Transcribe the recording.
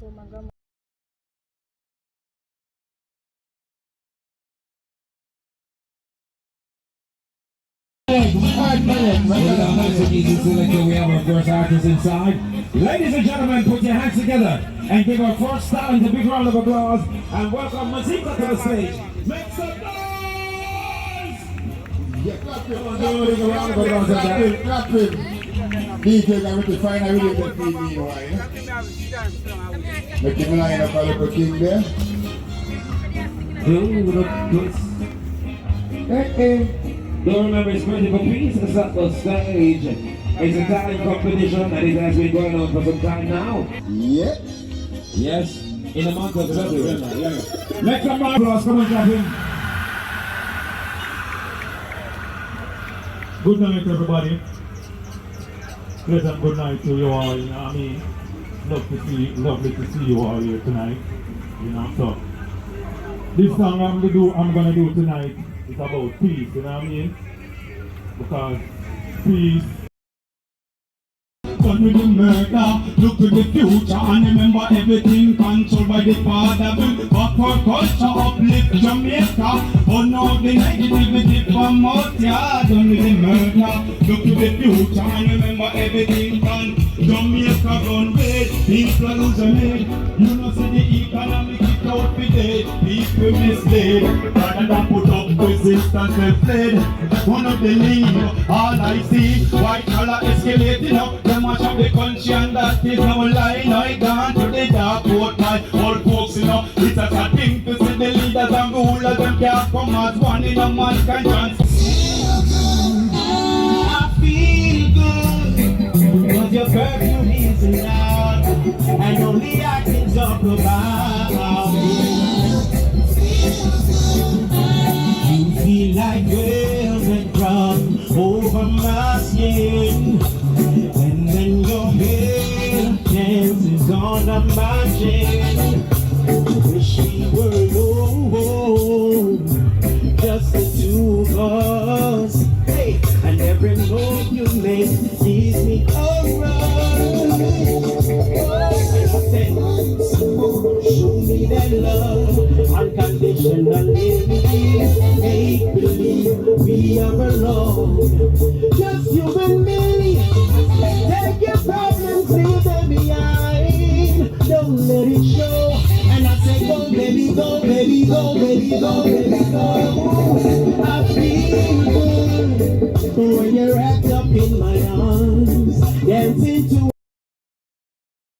to my grandma. We have our first artist inside. Ladies and gentlemen, put your hands together and give our first talent a big round of applause and welcome Mazika to the stage. Make some noise! Yeah, clap it. Clap it. DJ got me to find a really good thing meanwhile. Make him line up a little king there. Don't remember, it's Pretty for Peace is at the stage. It's a talent competition and it has been going on for some time now. Yeah. Yes, in the month of February. Make some applause, come on, clap him. Good night, everybody. Pleasant good night to you all. You know what I mean? Lovely to see you all here tonight. You know, so this song I'm gonna do tonight is about peace. You know what I mean? Because peace. Done with the murder, look to the future and remember everything controlled by the Father. But for culture uplift Jamaica, but now the negativity from out here. Done with the murder, look to the future and remember everything done. Jamaica gone bad, people lose their head. You know see the economic it out for dead. People misled, rather than put up resistance they fled. One of the leave, all I see, white collar escalating up. Mash up the country and that is no lie. Now I gone to the dark road, my old folks, you know. It's a sad thing to see the leaders and rulers them can't come as one in a man's conscience. I feel good, cause your perfume is loud, and only I can talk about. You feel like velvet drum over my skin. When your hair dances on a machine, wish we were alone, just the two of us. Hey, and every move you make leaves me alright. Show me that love unconditionally. Make believe we are alone, just you and me. Take your problems, leave them behind. Don't let it show. And I say, go, baby, go, baby, go, baby, go, baby, go. I feel good when you're wrapped up in my arms, dancing to